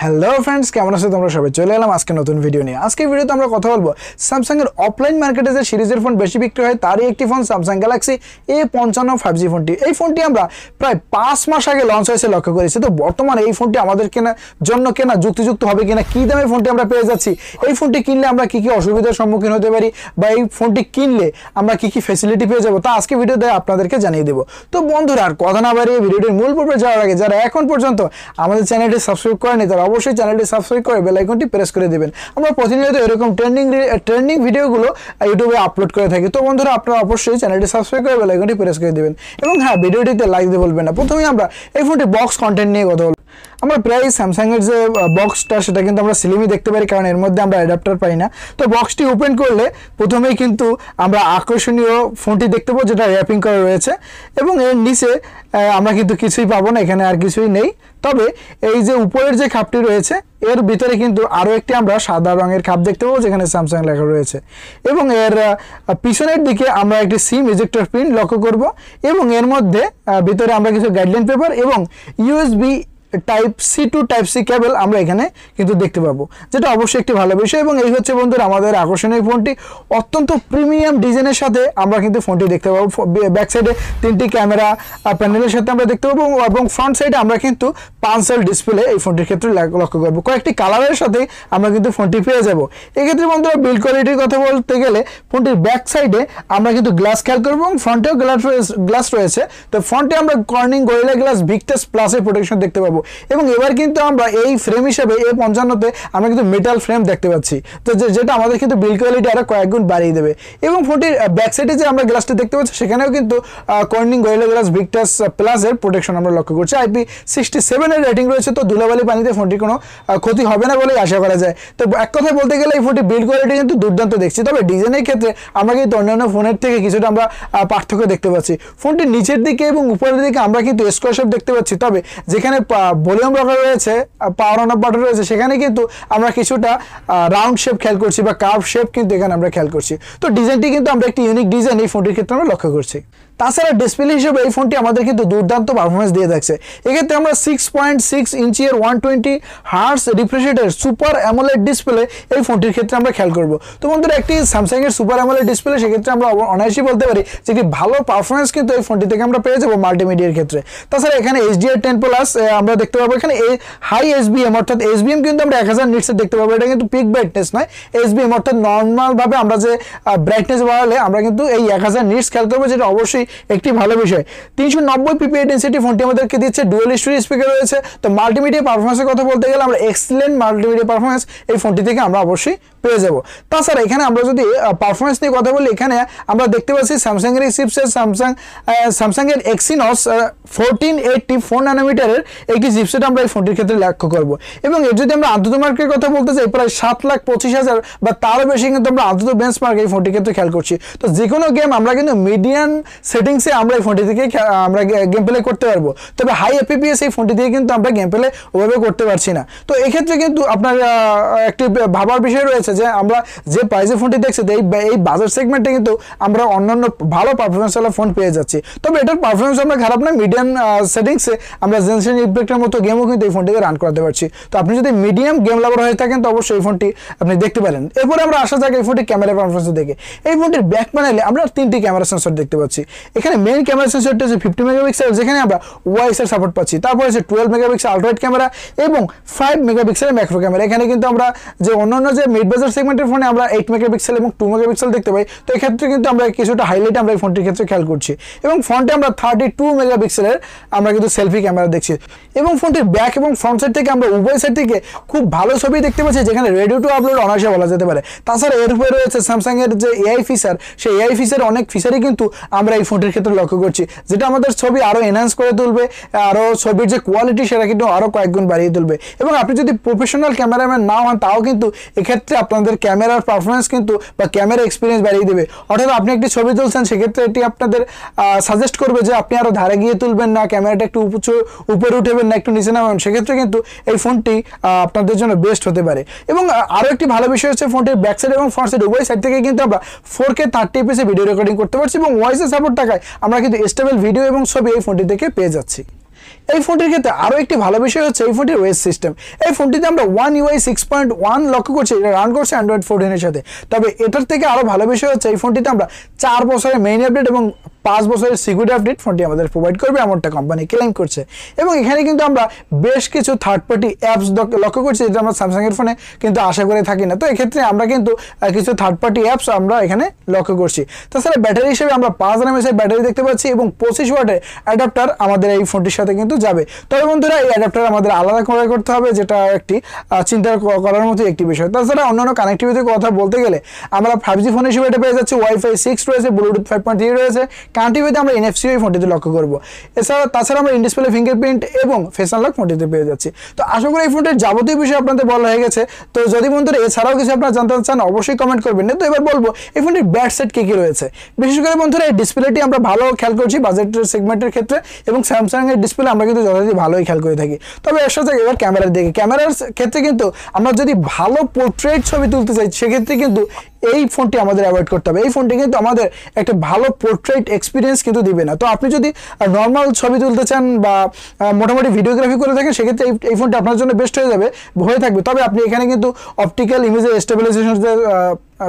Hello friends, কেমন আছো তোমরা সবাই? চলে এলাম আজকে নতুন ভিডিও নিয়ে। আজকে ভিডিওতে আমরা কথা বলবো স্যামসাং এর অফলাইন মার্কেটে যে সিরিজের ফোন বেশি বিক্রি হয় তারই একটি phone Samsung Galaxy A55 5G ফোনটি। এই ফোনটি আমরা প্রায় 5 মাস আগে লঞ্চ হয়েছে লক্ষ্য করেছি। তো বর্তমানে এই ফোনটি আমাদের কেনা যুক্তিযুক্ত হবে কিনা, কি দামে ফোনটি আমরা পেয়ে যাচ্ছি, এই ফোনটি কিনলে আমরা কি কি অসুবিধার সম্মুখীন হতে পারি বা এই ফোনটি কিনলে আমরা কি কি ফ্যাসিলিটি পেয়ে যাবো তা আজকে ভিডিওতে আপনাদেরকে জানিয়ে দেবো। তো বন্ধুরা, আর কথা না বাড়িয়ে ভিডিওটির মূল পর্বে যাওয়ার আগে যারা এখন পর্যন্ত আমাদের চ্যানেলটি সাবস্ক্রাইব করেনি তারা অবশ্যই চ্যানেলটি সাবস্ক্রাইব করে বেল আইকনটি প্রেস করে দিবেন। আমরা প্রতিনিয়ত এরকম ট্রেন্ডিং ভিডিওগুলো ইউটিউবে আপলোড করে থাকি। তো বন্ধুরা, আপনারা অবশ্যই চ্যানেলটি সাবস্ক্রাইব করে বেল আইকনটি প্রেস করে দিবেন এবং হ্যাঁ, ভিডিওটিতে লাইক দিতে বলবেন না। প্রথমেই আমরা এই ফোনটি বক্স কন্টেন্ট নিয়ে কথা বলব। আমরা প্রায় স্যামসাং এর যে বক্সটা সেটা কিন্তু আমরা স্লিমই দেখতে পারি, কারণ এর মধ্যে আমরা অ্যাডাপ্টার পাই না। তো বক্সটি ওপেন করলে প্রথমেই কিন্তু আমরা আকর্ষণীয় ফোনটি দেখতে পাবো যেটা র্যাপিং করা রয়েছে এবং এর নিচে আমরা কিন্তু কিছুই পাবো না, এখানে আর কিছুই নেই। তবে এই যে উপরের যে খাপটি রয়েছে এর ভিতরে কিন্তু আরও একটি আমরা সাদা রঙের খাপ দেখতে পাবো যেখানে স্যামসাং লেখা রয়েছে এবং এর পিছনের দিকে আমরা একটি সিম ইজেক্টর পিন লক্ষ্য করব এবং এর মধ্যে ভিতরে আমরা কিছু গাইডলাইন পেপার এবং USB type C to type C cable আমরা এখানে কিন্তু দেখতে পাবো, যেটা অবশ্যই একটি ভালো বিষয়। এবং এই হচ্ছে বন্ধুরা আমাদের আকর্ষণীয় ফোনটি। অত্যন্ত প্রিমিয়াম ডিজাইনের সাথে আমরা কিন্তু ফোনটি দেখতে পাবো। ব্যাক সাইডে 3টি ক্যামেরা প্যানেলের সাথে আমরা দেখতে পাবো এবং ফ্রন্ট সাইডে আমরা কিন্তু পাঞ্চাল ডিসপ্লে এই ফোনটির ক্ষেত্রে লক্ষ্য করবো। কয়েকটি কালারের সাথে আমরা কিন্তু ফোনটি পেয়ে যাব। এক্ষেত্রে বন্ধুরা বিল্ড কোয়ালিটির কথা বলতে গেলে ফোনটির ব্যাক সাইডে আমরা কিন্তু গ্লাস খেয়াল করবো এবং ফ্রন্টেও গ্লাস রয়েছে। তো ফ্রন্টে আমরা কর্নিং গরিলা গ্লাস ভিক্টাস প্লাসের প্রোটেকশন দেখতে পাবো এবং এবার কিন্তু আমরা এই ফ্রেম হিসেবে A55-তে আমরা কিন্তু মেটাল ফ্রেম দেখতে পাচ্ছি, তো যেটা আমাদের কিন্তু বিল্ড কোয়ালিটি আরো কয়েক গুণ বাড়িয়ে দেবে। এবং ফোনটির ব্যাক সাইডে যে আমরা গ্লাসটি দেখতে পাচ্ছি সেখানেও কিন্তু কর্নিং গরিলা গ্লাস ভিক্টাস প্লাসের প্রোটেকশন আমরা লক্ষ্য করছি। IP67 এর রেটিং রয়েছে, তো ধুলাবালি পানিতে ফোনটির কোনো ক্ষতি হবে না বলেই আশা করা যায়। তো এক কথায় বলতে গেলে এই ফোনটির বিল্ড কোয়ালিটি কিন্তু দুর্দান্ত দেখছি। তবে ডিজাইনের ক্ষেত্রে আমরা কিন্তু অন্যান্য ফোনের থেকে কিছুটা আমরা পার্থক্য দেখতে পাচ্ছি। ফোনটির নিচের দিকে এবং উপরের দিকে আমরা কিন্তু স্কোয়ার শেপ দেখতে পাচ্ছি, তবে যেখানে ভলিউম রকার রয়েছে, পাওয়ার অন অফ বাটন রয়েছে, সেখানে কিন্তু আমরা কিছুটা রাউন্ড শেপ খেয়াল করছি বা কার্ভ শেপ কিন্তু এখানে আমরা খেয়াল করছি। তো ডিজাইনটি কিন্তু আমরা একটি ইউনিক ডিজাইন এই ফোনটির ক্ষেত্রে আমরা লক্ষ্য করছি। তাছাড়া ডিসপ্লে হিসেবে এই ফোনটি আমাদের কিন্তু দুর্দান্ত পারফরমেন্স দিয়ে থাকছে। এক্ষেত্রে আমরা 6.6 ইঞ্চি 120 হার্টজ রিফ্রেশ রেটের সুপার অ্যামোলেড ডিসপ্লে এই ফোনটির ক্ষেত্রে আমরা খেয়াল করব। তো বন্ধুরা, একটি স্যামসাং এর সুপার অ্যামোলেড ডিসপ্লে সেক্ষেত্রে আমরা অনায়াসই বলতে পারি যে একটি ভালো পারফরমেন্স কিন্তু এই ফোনটি থেকে আমরা পেয়ে যাবো মাল্টিমিডিয়ার ক্ষেত্রে। তাছাড়া এখানে HDR10+ আমরা দেখতে পাবো। এখানে হাই SBM অর্থাৎ SBM কিন্তু আমরা 1000 নিটসে দেখতে পাবো। এটা কিন্তু পিক ব্রাইটনেস নয়, SBM অর্থাৎ নর্মালভাবে আমরা যে ব্রাইটনেস বাড়ালে আমরা কিন্তু এই 1000 নিটস খেয়াল করবো, যেটা অবশ্যই একটি ভালো বিষয়। 390 PPI ডেনসিটি ফোনটি আমাদেরকে দিচ্ছে। ডুয়াল স্টোরেজ স্পিকার রয়েছে। তো মাল্টিমিডিয়া পারফরমেন্সের কথা বলতে গেলে আমরা এক্সেলেন্ট মাল্টিমিডিয়া পারফরমেন্স এই ফোনটি থেকে আমরা অবশ্যই পেয়ে যাব। তাছাড়া এখানে আমরা যদি পারফরমেন্স নিয়ে কথা বলি, এখানে আমরা দেখতে পাচ্ছি স্যামসাং এর চিপসেট স্যামসাং এর Exynos 1480 4 ন্যানোমিটারের একটি চিপসেট আমরা এই ফোনটির ক্ষেত্রে লক্ষ্য করব। এবং এর যদি আমরা আন্তর্জাতিক মার্কেটের কথা বলতে চাই, প্রায় 7,25,000 বা তারও বেশি কিন্তু আমরা আন্তর্জাতিক বেঞ্চমার্ক এই ফোনটির ক্ষেত্রে খেয়াল করছি। তো যে কোনো গেম আমরা কিন্তু মিডিয়াম সেটিংসে আমরা এই ফোনটি থেকে আমরা গেম প্লে করতে পারবো। তবে হাই FPS এই ফোনটি থেকে কিন্তু আমরা গেম প্লে ওভাবে করতে পারছি না। তো এক্ষেত্রে কিন্তু আপনার একটি ভাবার বিষয় রয়েছে যে আমরা যে প্রাইসে ফোনটি দেখছি এই বাজার সেগমেন্টে কিন্তু আমরা অন্যান্য ভালো পারফরমেন্স ওয়ালা ফোন পেয়ে যাচ্ছি। তবে এটার পারফরমেন্স আমরা খারাপ না, মিডিয়াম সেটিংসে আমরা জেনসেন ইম্প্যাক্টের মতো গেমও কিন্তু এই ফোনটিকে রান করাতে পারছি। তো আপনি যদি মিডিয়াম গেম লাভার হয়ে থাকেন তো অবশ্যই এই ফোনটি আপনি দেখতে পারেন। এরপরে আমরা আসা যাক এই ফোনটি ক্যামেরা পারফরমেন্স দেখে। এই ফোনটির ব্যাক প্যানেলে আমরা 3টি ক্যামেরা সেন্সর দেখতে পাচ্ছি। এখানে মেইন ক্যামেরা সেন্সরটি হচ্ছে 50 মেগাপিক্সেল, যেখানে আমরা ওয়াইস এর সাপোর্ট পাচ্ছি। তারপর আছে 12 মেগাপিক্সেল আলট্রা ওয়াইড ক্যামেরা এবং 5 মেগাপিক্সেলের ম্যাক্রো ক্যামেরা। এখানে কিন্তু আমরা যে অন্যান্য যে মিড বাজার সেগমেন্টের ফোনে আমরা 8 মেগাপিক্সেল এবং 2 মেগাপিক্সেল দেখতে পাই, তো এক্ষেত্রে কিন্তু আমরা কিছুটা হাইলাইট আমরা এই ফোনটির ক্ষেত্রে খেয়াল করছি। এবং ফ্রন্টে আমরা 32 মেগাপিক্সেলের আমরা কিন্তু সেলফি ক্যামেরা দেখছি। এবং ফোনটির ব্যাক এবং ফ্রন্ট সাইড থেকে আমরা উভয় সাইড থেকে খুব ভালো ছবি দেখতে পাচ্ছি, যেখানে রেডি টু আপলোড অনায়াসে বলা যেতে পারে। তাছাড়া এর উপরে রয়েছে স্যামসাং এর যে AI ফিচার, সেই AI ফিচার অনেক ফিচারই কিন্তু আমরা এই ফোনটির ক্ষেত্রে লক্ষ্য করছি, যেটা আমাদের ছবি আরো এনহান্স করে তুলবে, আরো ছবির যে কোয়ালিটি সেটা কিন্তু আরো কয়েক গুণ বাড়িয়ে তুলবে। এবং আপনি যদি প্রফেশনাল ক্যামেরাম্যান নাও হন তাও কিন্তু এক্ষেত্রে আপনাদের ক্যামেরার পারফরমেন্স কিন্তু বা ক্যামেরা এক্সপিরিয়েন্স বাড়িয়ে দেবে। অর্থাৎ আপনি একটি ছবি তুলছেন, সেক্ষেত্রে এটি আপনাদের সাজেস্ট করবে যে আপনি আরো ধারে গিয়ে তুলবেন না, ক্যামেরাটা একটু উপরে উঠেবেন না, একটু নিচে নামাবেন। সেক্ষেত্রে কিন্তু এই ফোনটি আপনাদের জন্য বেস্ট হতে পারে। এবং আরো একটি ভালো বিষয় হচ্ছে ফোনটির ব্যাক সাইড এবং ফ্রন্ট সাইড উভয় সাইড থেকে কিন্তু আমরা 4K 30fps ভিডিও রেকর্ডিং করতে পারছি এবং ভয়েসের সাপোর্ট থাকায় আমরা কিন্তু স্টেবল ভিডিও এবং ছবি এই ফোনটি থেকে পেয়ে যাচ্ছি। এই ফোনটির ক্ষেত্রে আরও একটি ভালো বিষয় হচ্ছে এই ফোনটির ওএস সিস্টেম। এই ফোনটিতে আমরা One UI 6.1 লক্ষ্য করছি, এটা রান করছে অ্যান্ড্রয়েড 14 এর সাথে। তবে এটার থেকে আরও ভালো বিষয় হচ্ছে এই ফোনটিতে আমরা 4 বছরের মেইন আপডেট এবং 5 বছরের সিকিউরিটি আপডেট ফোনটি আমাদের প্রোভাইড করবে, এমনটা কোম্পানি ক্লেম করছে। এবং এখানে কিন্তু আমরা বেশ কিছু থার্ড পার্টি অ্যাপস লক্ষ্য করছি, যেটা আমরা স্যামসাংয়ের ফোনে কিন্তু আশা করে থাকি না। তো এক্ষেত্রে আমরা কিন্তু কিছু থার্ড পার্টি অ্যাপস আমরা এখানে লক্ষ্য করছি। তাছাড়া ব্যাটারি হিসেবে আমরা 5000 mAh ব্যাটারি দেখতে পাচ্ছি এবং 25 ওয়াটের অ্যাডাপ্টার আমাদের এই ফোনটির সাথে কিন্তু যাবে। তবে বন্ধুরা এই অ্যাডাপ্টার আমাদের আলাদা করে করতে হবে, যেটা একটি চিন্তা করার মতো একটি বিষয়। তাছাড়া অন্যান্য কানেক্টিভিটির কথা বলতে গেলে আমরা 5G ফোন হিসেবে এটা পেয়ে যাচ্ছি, Wi-Fi 6 রয়েছে, ব্লুটুথ 5.3 রয়েছে, কানেক্টিভিটি আমরা NFC এই ফোনটিতে লক্ষ্য করবো। তাছাড়া আমরা ইন ডিসপ্লে ফিঙ্গারপ্রিন্ট এবং ফেস আনলক ফোনটিতে পেয়ে যাচ্ছি। তো আশা করি এই ফোনটির যাবতীয় বিষয় আপনাদের বলা হয়ে গেছে। তো যদি বন্ধুরা এছাড়াও কিছু আপনারা জানতে চান অবশ্যই কমেন্ট করবেন। না তো এবার বলবো এই ফোনটির ব্যাড সাইড কী কী রয়েছে। বিশেষ করে বন্ধুরা এই ডিসপ্লেটি আমরা ভালো খেয়াল করছি বাজেটের সেগমেন্টের ক্ষেত্রে, এবং স্যামসাংয়ের ডিসপ্লে আমরা কিন্তু যথাযথ ভালোই খেয়াল করে থাকি। তবে এর সাথে এবার ক্যামেরার দিকে, ক্যামেরার ক্ষেত্রে কিন্তু আমরা যদি ভালো পোর্ট্রেট ছবি তুলতে চাই সেক্ষেত্রে কিন্তু এই ফোনটি আমাদের অ্যাভয়েড করতে হবে। এই ফোনটি কিন্তু আমাদের একটা ভালো পোর্ট্রেট এক্সপিরিয়েন্স কিন্তু দিবে না। তো আপনি যদি নর্মাল ছবি তুলতে চান বা মোটামুটি ভিডিওগ্রাফি করে থাকেন সেক্ষেত্রে এই ফোনটি আপনার জন্য বেস্ট হয়ে থাকবে। তবে আপনি এখানে কিন্তু অপটিক্যাল ইমেজের স্টেবিলাইজেশন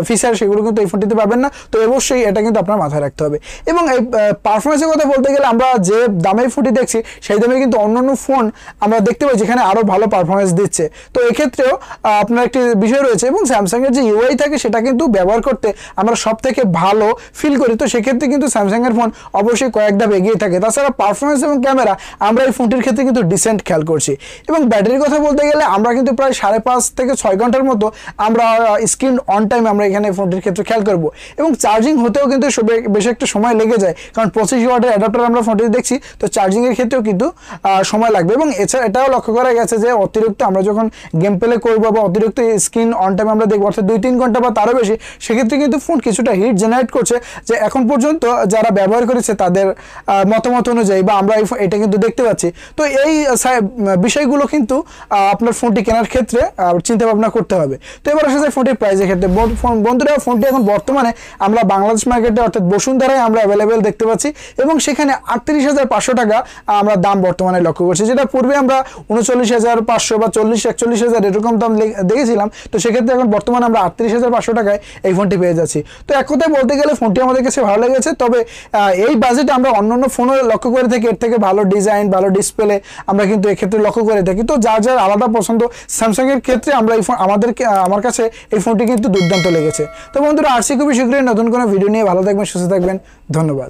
ফিচার সেগুলো কিন্তু এই ফোনটিতে পাবেন না। তো অবশ্যই এটা কিন্তু আপনার মাথায় রাখতে হবে। এবং এই পারফরমেন্সের কথা বলতে গেলে আমরা যে দামে ফোনটি দেখছি সেই দামে কিন্তু অন্যান্য ফোন আমরা দেখতে পাই যেখানে আরও ভালো পারফরমেন্স দিচ্ছে। তো এক্ষেত্রেও আপনার একটি বিষয় রয়েছে, এবং স্যামসাংয়ের যে UI থাকে সেটা কিন্তু ব্যবহার করতে আমরা সব থেকে ভালো ফিল করি। তো সেক্ষেত্রে কিন্তু স্যামসাংয়ের ফোন অবশ্যই কয়েক ধাপ এগিয়ে থাকে। তাছাড়া পারফরমেন্স এবং ক্যামেরা আমরা এই ফোনটির ক্ষেত্রে কিন্তু ডিসেন্ট খেয়াল করছি। এবং ব্যাটারির কথা বলতে গেলে আমরা কিন্তু প্রায় 5.5 থেকে 6 ঘন্টার মতো আমরা স্ক্রিন অন টাইম আমরা এখানে ফোনটির ক্ষেত্রে খেয়াল করব। এবং চার্জিং হতেও কিন্তু বেশ একটা সময় লেগে যায়, কারণ 25 ওয়াটের অ্যাডাপ্টার আমরা ফোনটিতে দেখছি। তো চার্জিংয়ের ক্ষেত্রেও কিন্তু সময় লাগবে। এবং এছাড়া এটাও লক্ষ্য করা গেছে যে অতিরিক্ত আমরা যখন গেম প্লে করবো বা অতিরিক্ত স্ক্রিন অন টাইম আমরা দেখবো, অর্থাৎ 2-3 ঘন্টা বা তারও বেশি, সেক্ষেত্রে কিন্তু ফোন কিছুটা হিট জেনারেট করছে, যে এখন পর্যন্ত যারা ব্যবহার করেছে তাদের মতামত অনুযায়ী বা আমরা এটা কিন্তু দেখতে পাচ্ছি। তো এই বিষয়গুলো কিন্তু আপনার ফোনটি কেনার ক্ষেত্রে চিন্তা ভাবনা করতে হবে। তো এবার আসা যায় ফোনটির প্রাইসের ক্ষেত্রে। বন্ধুরা ফোনটি এখন বর্তমানে আমরা বাংলাদেশ মার্কেটে অর্থাৎ বসুন্ধরায় আমরা অ্যাভেলেবেল দেখতে পাচ্ছি, এবং সেখানে 38,500 টাকা আমরা দাম বর্তমানে লক্ষ্য করছি, যেটা পূর্বে আমরা 39,500 বা 40-41,000 এরকম দাম দেখেছিলাম। তো সেক্ষেত্রে এখন বর্তমানে আমরা 38,500 টাকায় এই ফোনটি পেয়ে যাচ্ছি। তো এক কথায় বলতে গেলে ফোনটি আমাদের কাছে ভালো লেগেছে। তবে এই বাজেটে আমরা অন্যান্য ফোনও লক্ষ্য করে থাকি, এর থেকে ভালো ডিজাইন ভালো ডিসপ্লে আমরা কিন্তু এক্ষেত্রে লক্ষ্য করে থাকি। তো যার যার আলাদা পছন্দ, স্যামসাংয়ের ক্ষেত্রে আমরা এই ফোন আমার কাছে এই ফোনটি কিন্তু দুর্দান্ত লেগেছে। তো বন্ধুরা আসছি খুবই শীঘ্রই নতুন কোনো ভিডিও নিয়ে। ভালো থাকবেন, সুস্থ থাকবেন, ধন্যবাদ।